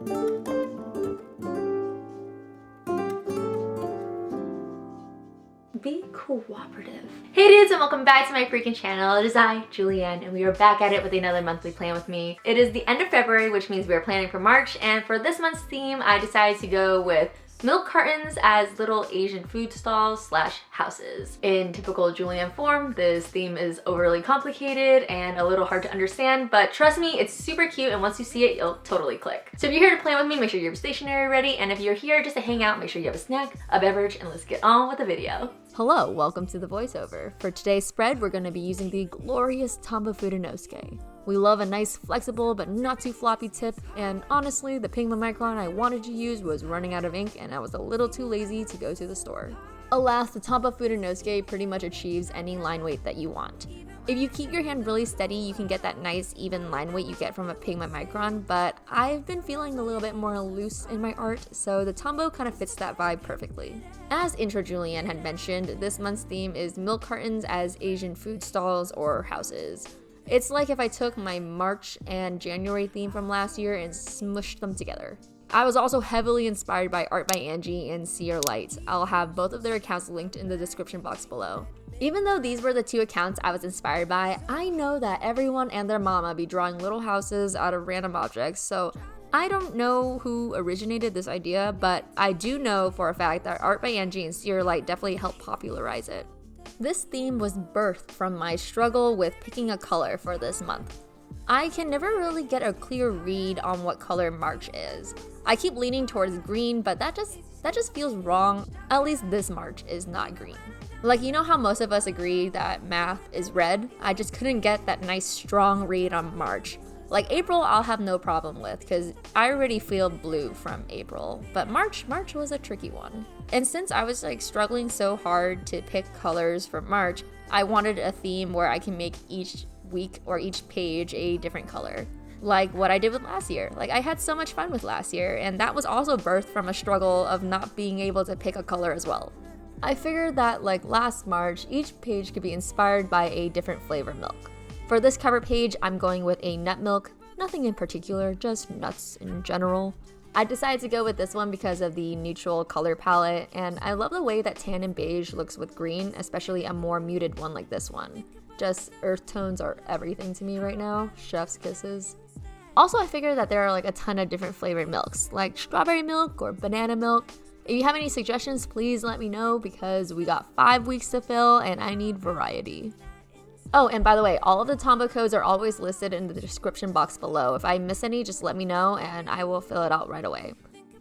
Be cooperative. Hey dudes, and welcome back to my freaking channel. It is I, Julianne, and we are back at it with another monthly plan with me. It is the end of February, which means we are planning for March, and for this month's theme, I decided to go with milk cartons as little Asian food stalls slash houses. In typical Julianne form, this theme is overly complicated and a little hard to understand, but trust me, it's super cute, and once you see it, you'll totally click. So if you're here to plan with me, make sure you have your stationery ready, and if you're here just to hang out, make sure you have a snack, a beverage, and let's get on with the video. Hello, welcome to the voiceover. For today's spread, we're going to be using the glorious Tombow Fudenosuke. We love a nice, flexible, but not too floppy tip, and honestly, the Pigma Micron I wanted to use was running out of ink and I was a little too lazy to go to the store. Alas, the Tombow Fudenosuke pretty much achieves any line weight that you want. If you keep your hand really steady, you can get that nice, even line weight you get from a Pigma Micron, but I've been feeling a little bit more loose in my art, so the Tombow kind of fits that vibe perfectly. As Intro Julianne had mentioned, this month's theme is milk cartons as Asian food stalls or houses. It's like if I took my March and January theme from last year and smushed them together. I was also heavily inspired by Art by Angie and Seer Light. I'll have both of their accounts linked in the description box below. Even though these were the two accounts I was inspired by, I know that everyone and their mama be drawing little houses out of random objects, so I don't know who originated this idea, but I do know for a fact that Art by Angie and Seer Light definitely helped popularize it. This theme was birthed from my struggle with picking a color for this month. I can never really get a clear read on what color March is. I keep leaning towards green, but that just feels wrong. At least this March is not green. Like, you know how most of us agree that math is red? I just couldn't get that nice strong read on March. Like April, I'll have no problem with because I already feel blue from April, but March was a tricky one. And since I was struggling so hard to pick colors for March, I wanted a theme where I can make each week or each page a different color. Like what I did with last year. Like I had so much fun with last year, and that was also birthed from a struggle of not being able to pick a color as well. I figured that like last March, each page could be inspired by a different flavor milk. For this cover page, I'm going with a nut milk, nothing in particular, just nuts in general. I decided to go with this one because of the neutral color palette, and I love the way that tan and beige looks with green, especially a more muted one like this one. Just earth tones are everything to me right now, chef's kisses. Also, I figured that there are a ton of different flavored milks, like strawberry milk or banana milk. If you have any suggestions, please let me know because we got 5 weeks to fill and I need variety. Oh, and by the way, all of the Tombow codes are always listed in the description box below. If I miss any, just let me know and I will fill it out right away.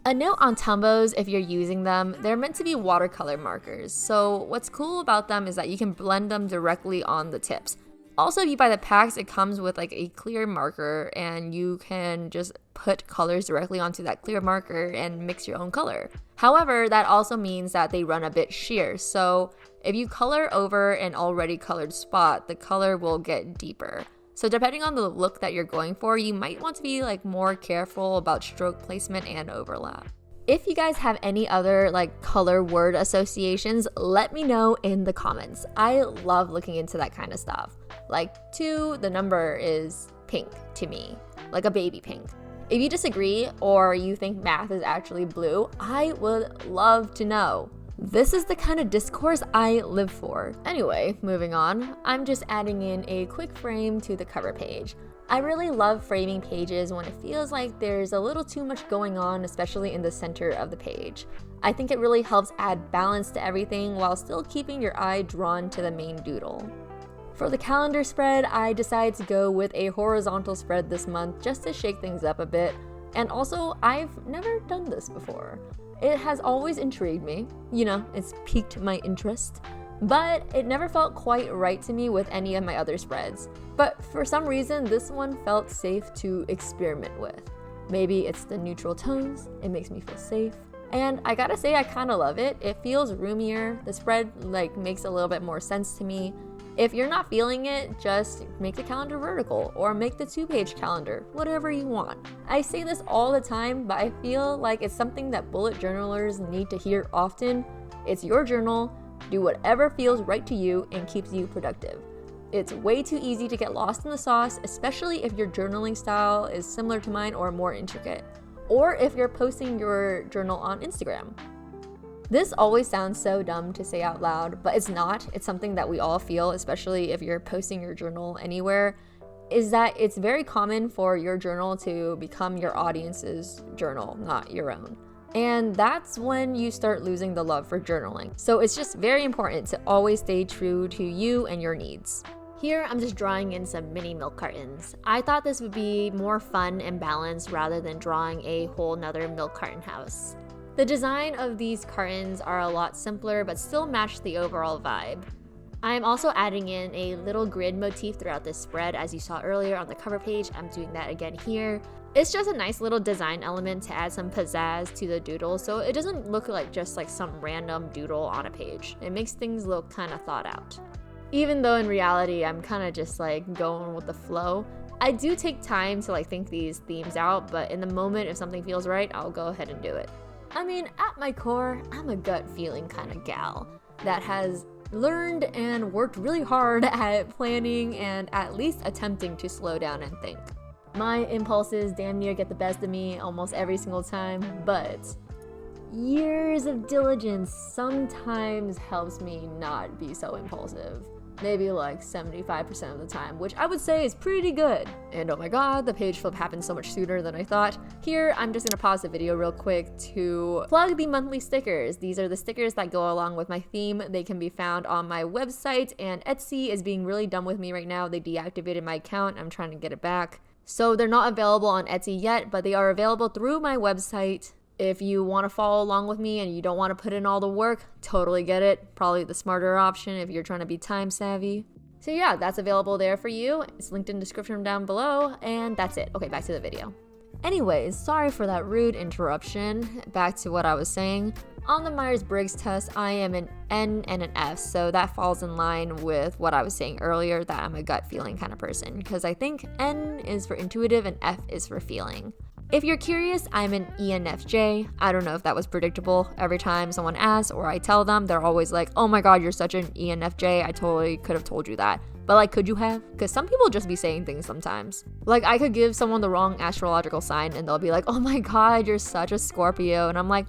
A note on Tombows, if you're using them, they're meant to be watercolor markers. So what's cool about them is that you can blend them directly on the tips. Also, if you buy the packs, it comes with a clear marker and you can just put colors directly onto that clear marker and mix your own color. However, that also means that they run a bit sheer. So if you color over an already colored spot, the color will get deeper. So depending on the look that you're going for, you might want to be more careful about stroke placement and overlap. If you guys have any other color word associations, let me know in the comments. I love looking into that kind of stuff. 2, the number is pink to me, like a baby pink. If you disagree or you think math is actually blue, I would love to know. This is the kind of discourse I live for. Anyway, moving on, I'm just adding in a quick frame to the cover page. I really love framing pages when it feels like there's a little too much going on, especially in the center of the page. I think it really helps add balance to everything while still keeping your eye drawn to the main doodle. For the calendar spread, I decided to go with a horizontal spread this month just to shake things up a bit, and also I've never done this before. It has always intrigued me, it's piqued my interest, but it never felt quite right to me with any of my other spreads. But for some reason, this one felt safe to experiment with. Maybe it's the neutral tones, it makes me feel safe. And I gotta say, I kinda love it. It feels roomier, the spread makes a little bit more sense to me. If you're not feeling it, just make the calendar vertical or make the 2-page calendar, whatever you want. I say this all the time, but I feel like it's something that bullet journalers need to hear often. It's your journal, do whatever feels right to you and keeps you productive. It's way too easy to get lost in the sauce, especially if your journaling style is similar to mine or more intricate. or if you're posting your journal on Instagram. This always sounds so dumb to say out loud, but it's not. It's something that we all feel, especially if you're posting your journal anywhere, is that it's very common for your journal to become your audience's journal, not your own. And that's when you start losing the love for journaling. So it's just very important to always stay true to you and your needs. Here, I'm just drawing in some mini milk cartons. I thought this would be more fun and balanced rather than drawing a whole nother milk carton house. The design of these cartons are a lot simpler but still match the overall vibe. I am also adding in a little grid motif throughout this spread, as you saw earlier on the cover page. I'm doing that again here. It's just a nice little design element to add some pizzazz to the doodle, so it doesn't look like just like some random doodle on a page. It makes things look kind of thought out. Even though in reality, I'm kind of just like going with the flow. I do take time to like think these themes out, but in the moment, if something feels right, I'll go ahead and do it. I mean, at my core, I'm a gut feeling kind of gal that has learned and worked really hard at planning and at least attempting to slow down and think. My impulses damn near get the best of me almost every single time, but years of diligence sometimes helps me not be so impulsive. Maybe like 75% of the time, which I would say is pretty good. And oh my god, the page flip happened so much sooner than I thought. Here, I'm just gonna pause the video real quick to plug the monthly stickers. These are the stickers that go along with my theme. They can be found on my website, and Etsy is being really dumb with me right now. They deactivated my account. I'm trying to get it back. So they're not available on Etsy yet, but they are available through my website. If you want to follow along with me and you don't want to put in all the work, totally get it. Probably the smarter option if you're trying to be time savvy. So yeah, that's available there for you. It's linked in the description down below, and that's it. Okay, back to the video. Anyways, sorry for that rude interruption. Back to what I was saying. On the Myers-Briggs test, I am an N and an F, so that falls in line with what I was saying earlier, that I'm a gut feeling kind of person, because I think N is for intuitive and F is for feeling. If you're curious, I'm an ENFJ. I don't know if that was predictable. Every time someone asks or I tell them, they're always like, oh my god, you're such an ENFJ. I totally could have told you that. But like, could you have? Because some people just be saying things sometimes. Like, I could give someone the wrong astrological sign and they'll be like, oh my god, you're such a Scorpio. And I'm like,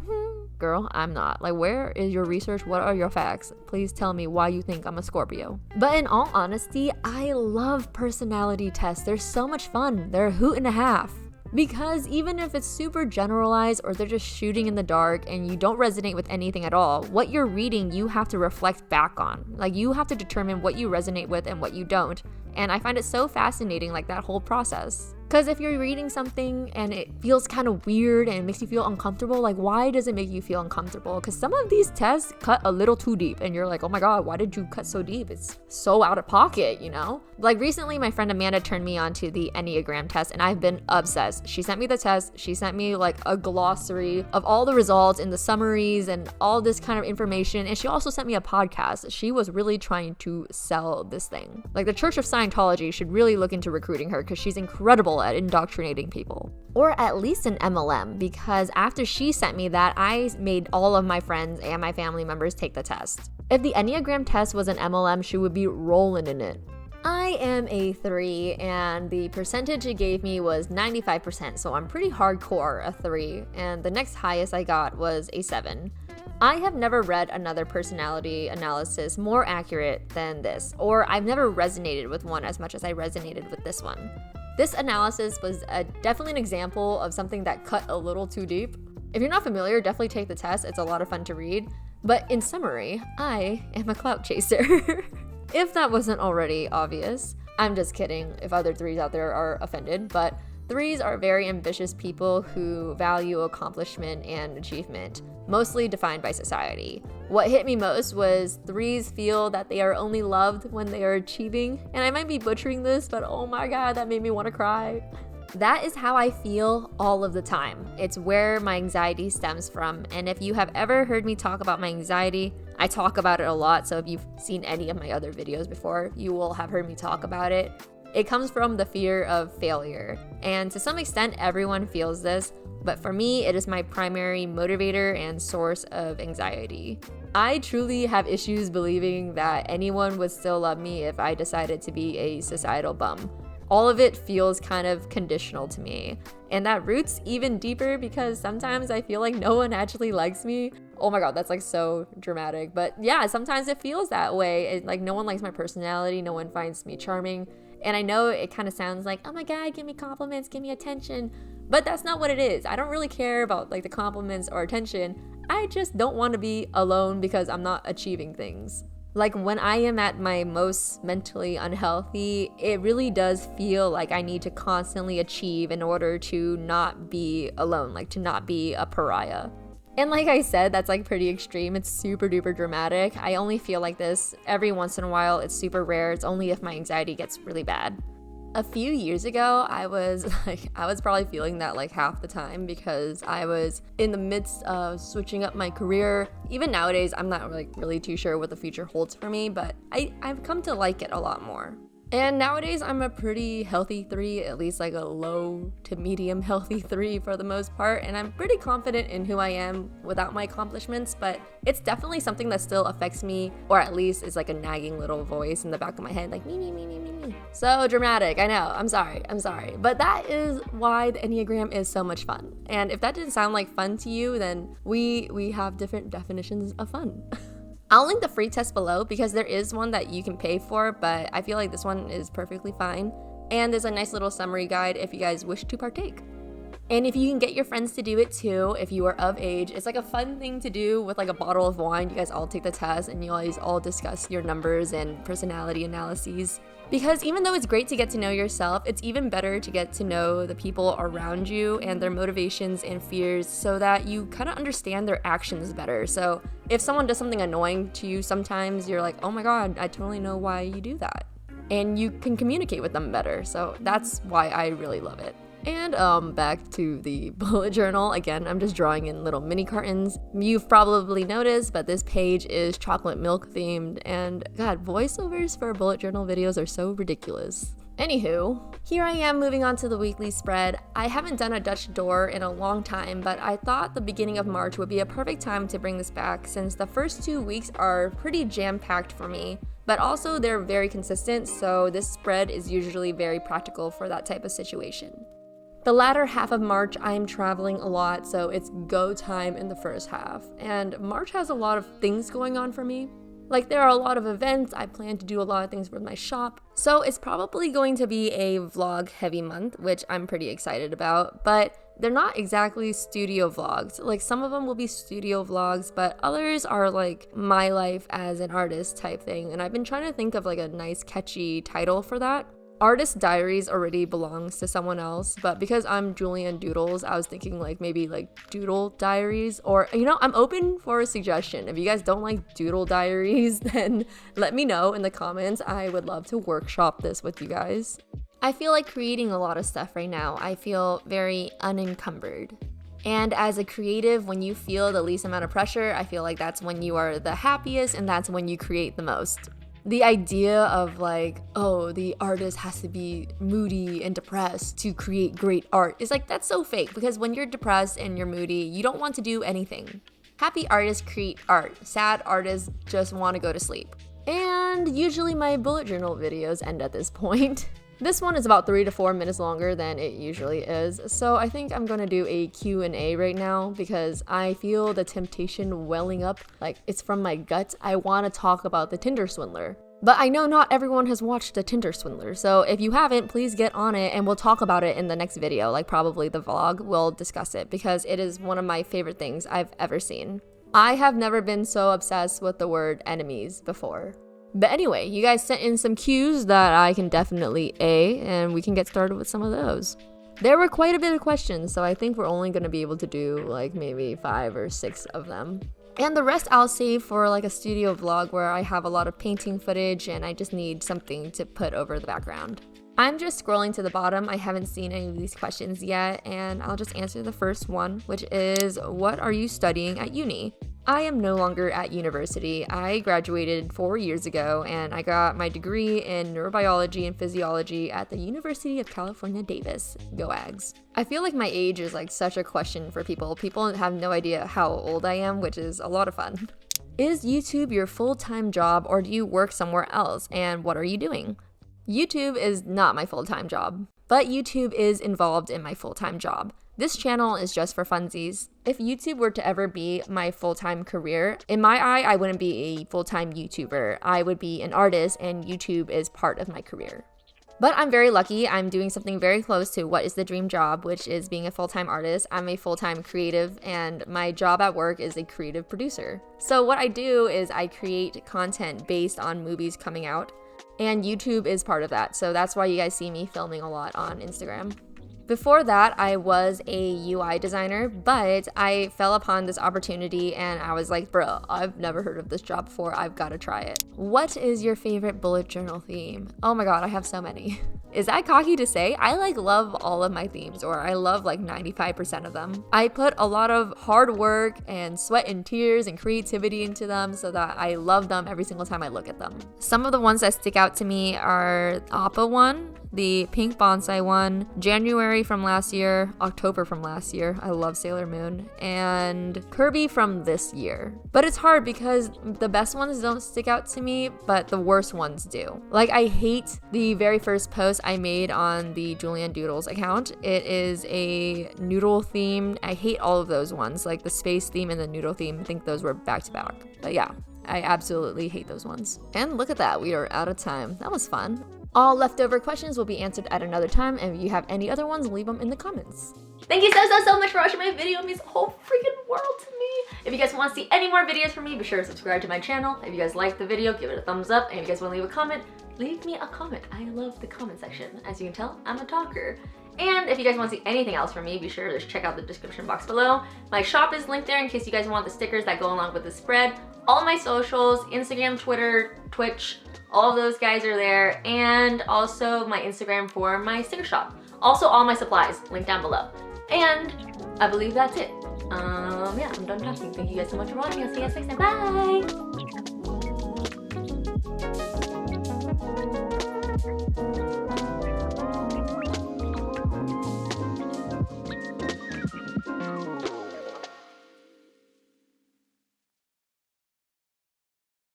girl, I'm not. Like, where is your research? What are your facts? Please tell me why you think I'm a Scorpio. But in all honesty, I love personality tests. They're so much fun. They're a hoot and a half. Because even if it's super generalized or they're just shooting in the dark and you don't resonate with anything at all, what you're reading you have to reflect back on. Like, you have to determine what you resonate with and what you don't. And I find it so fascinating, like, that whole process. Because if you're reading something and it feels kind of weird and it makes you feel uncomfortable, like, why does it make you feel uncomfortable? Because some of these tests cut a little too deep and you're like, oh my god, why did you cut so deep? It's so out of pocket, you know? Like, recently my friend Amanda turned me on to the Enneagram test and I've been obsessed. She sent me the test. She sent me like a glossary of all the results and the summaries and all this kind of information. And she also sent me a podcast. She was really trying to sell this thing. Like, the Church of Scientology should really look into recruiting her because she's incredible at indoctrinating people. Or at least an MLM, because after she sent me that, I made all of my friends and my family members take the test. If the Enneagram test was an MLM, she would be rolling in it. I am a 3, and the percentage it gave me was 95%, so I'm pretty hardcore a 3, and the next highest I got was a 7. I have never read another personality analysis more accurate than this, or I've never resonated with one as much as I resonated with this one. This analysis was definitely an example of something that cut a little too deep. If you're not familiar, definitely take the test. It's a lot of fun to read. But in summary, I am a clout chaser. If that wasn't already obvious. I'm just kidding if other 3s out there are offended, but 3s are very ambitious people who value accomplishment and achievement, mostly defined by society. What hit me most was 3s feel that they are only loved when they are achieving, and I might be butchering this, but oh my god, that made me want to cry. That is how I feel all of the time. It's where my anxiety stems from, and if you have ever heard me talk about my anxiety, I talk about it a lot, so if you've seen any of my other videos before, you will have heard me talk about it. It comes from the fear of failure, and to some extent everyone feels this, but for me it is my primary motivator and source of anxiety. I truly have issues believing that anyone would still love me if I decided to be a societal bum. all of it feels kind of conditional to me. And that roots even deeper because sometimes I feel like no one actually likes me. Oh my god, that's like so dramatic. But yeah, sometimes it feels that way. Like no one likes my personality, no one finds me charming. And I know it kind of sounds like, oh my god, give me compliments, give me attention. But that's not what it is. I don't really care about like the compliments or attention. I just don't want to be alone because I'm not achieving things. Like when I am at my most mentally unhealthy, it really does feel like I need to constantly achieve in order to not be alone, like to not be a pariah. And like I said, that's like pretty extreme. It's super duper dramatic. I only feel like this every once in a while. It's super rare. It's only if my anxiety gets really bad. A few years ago, I was probably feeling that like half the time because I was in the midst of switching up my career. Even nowadays, I'm not like really too sure what the future holds for me, but I've come to like it a lot more. And nowadays, I'm a pretty healthy 3, at least like a low to medium healthy 3 for the most part. And I'm pretty confident in who I am without my accomplishments, but it's definitely something that still affects me, or at least is like a nagging little voice in the back of my head, like me. So dramatic, I know, I'm sorry. But that is why the Enneagram is so much fun. And if that didn't sound like fun to you, then we have different definitions of fun. I'll link the free test below because there is one that you can pay for, but I feel like this one is perfectly fine. And there's a nice little summary guide if you guys wish to partake. And if you can get your friends to do it too, if you are of age, it's like a fun thing to do with like a bottle of wine. You guys all take the test and you guys all discuss your numbers and personality analyses. Because even though it's great to get to know yourself, it's even better to get to know the people around you and their motivations and fears so that you kind of understand their actions better. So if someone does something annoying to you, sometimes you're like, oh my god, I totally know why you do that. And you can communicate with them better. So that's why I really love it. And back to the bullet journal. Again, I'm just drawing in little mini cartons. You've probably noticed, but this page is chocolate milk themed. And god, voiceovers for bullet journal videos are so ridiculous. Anywho, here I am moving on to the weekly spread. I haven't done a Dutch door in a long time, but I thought the beginning of March would be a perfect time to bring this back since the first 2 weeks are pretty jam-packed for me. But also they're very consistent, so this spread is usually very practical for that type of situation. The latter half of March, I'm traveling a lot, so it's go time in the first half. And March has a lot of things going on for me. Like there are a lot of events, I plan to do a lot of things with my shop. So it's probably going to be a vlog heavy month, which I'm pretty excited about. But they're not exactly studio vlogs. Like some of them will be studio vlogs, but others are like my life as an artist type thing. And I've been trying to think of like a nice catchy title for that. Artist Diaries already belongs to someone else, but because I'm JulianneDoodles, I was thinking like maybe like Doodle Diaries, or you know, I'm open for a suggestion. If you guys don't like Doodle Diaries, then let me know in the comments. I would love to workshop this with you guys. I feel like creating a lot of stuff right now. I feel very unencumbered. And as a creative, when you feel the least amount of pressure, I feel like that's when you are the happiest and that's when you create the most. The idea of like, oh, the artist has to be moody and depressed to create great art is like, that's so fake, because when you're depressed and you're moody, you don't want to do anything. Happy artists create art. Sad artists just want to go to sleep. And usually my bullet journal videos end at this point. This one is about 3 to 4 minutes longer than it usually is, so I think I'm gonna do a Q&A right now because I feel the temptation welling up, like it's from my gut. I want to talk about the Tinder Swindler. But I know not everyone has watched the Tinder Swindler, so if you haven't, please get on it and we'll talk about it in the next video, like probably the vlog. We'll discuss it because it is one of my favorite things I've ever seen. I have never been so obsessed with the word enemies before. But anyway, you guys sent in some cues that I can definitely A, and we can get started with some of those. There were quite a bit of questions, so I think we're only going to be able to do like maybe 5 or 6 of them. And the rest I'll save for like a studio vlog where I have a lot of painting footage and I just need something to put over the background. I'm just scrolling to the bottom. I haven't seen any of these questions yet, and I'll just answer the first one, which is, what are you studying at uni? I am no longer at university. I graduated 4 years ago and I got my degree in neurobiology and physiology at the University of California, Davis. Go Ags. I feel like my age is like such a question for people. People have no idea how old I am, which is a lot of fun. Is YouTube your full-time job or do you work somewhere else, and what are you doing? YouTube is not my full-time job, but YouTube is involved in my full-time job. This channel is just for funsies. If YouTube were to ever be my full-time career, in my eye, I wouldn't be a full-time YouTuber. I would be an artist, and YouTube is part of my career. But I'm very lucky. I'm doing something very close to what is the dream job, which is being a full-time artist. I'm a full-time creative, and my job at work is a creative producer. So what I do is I create content based on movies coming out, and YouTube is part of that. So that's why you guys see me filming a lot on Instagram. Before that, I was a UI designer, but I fell upon this opportunity and I was like, bro, I've never heard of this job before. I've got to try it. What is your favorite bullet journal theme? Oh my God, I have so many. Is that cocky to say? I love all of my themes, or I love 95% of them. I put a lot of hard work and sweat and tears and creativity into them so that I love them every single time I look at them. Some of the ones that stick out to me are Appa one, the pink bonsai one, January from last year, October from last year, I love Sailor Moon, and Kirby from this year. But it's hard because the best ones don't stick out to me, but the worst ones do. I hate the very first post I made on the JulianneDoodles account. It is a noodle theme. I hate all of those ones, the space theme and the noodle theme. I think those were back to back. But yeah, I absolutely hate those ones. And look at that, we are out of time. That was fun. All leftover questions will be answered at another time, and if you have any other ones, leave them in the comments. Thank you so much for watching my video. It means the whole freaking world to me. If you guys want to see any more videos from me, be sure to subscribe to my channel. If you guys like the video, give it a thumbs up. And if you guys want to leave a comment, leave me a comment. I love the comment section. As you can tell, I'm a talker. And if you guys want to see anything else from me, be sure to just check out the description box below. My shop is linked there in case you guys want the stickers that go along with the spread. All my socials, Instagram, Twitter, Twitch, all of those guys are there. And also my Instagram for my sticker shop. Also all my supplies, linked down below. And I believe that's it. Yeah, I'm done talking. Thank you guys so much for watching. I'll see you guys next time. Bye!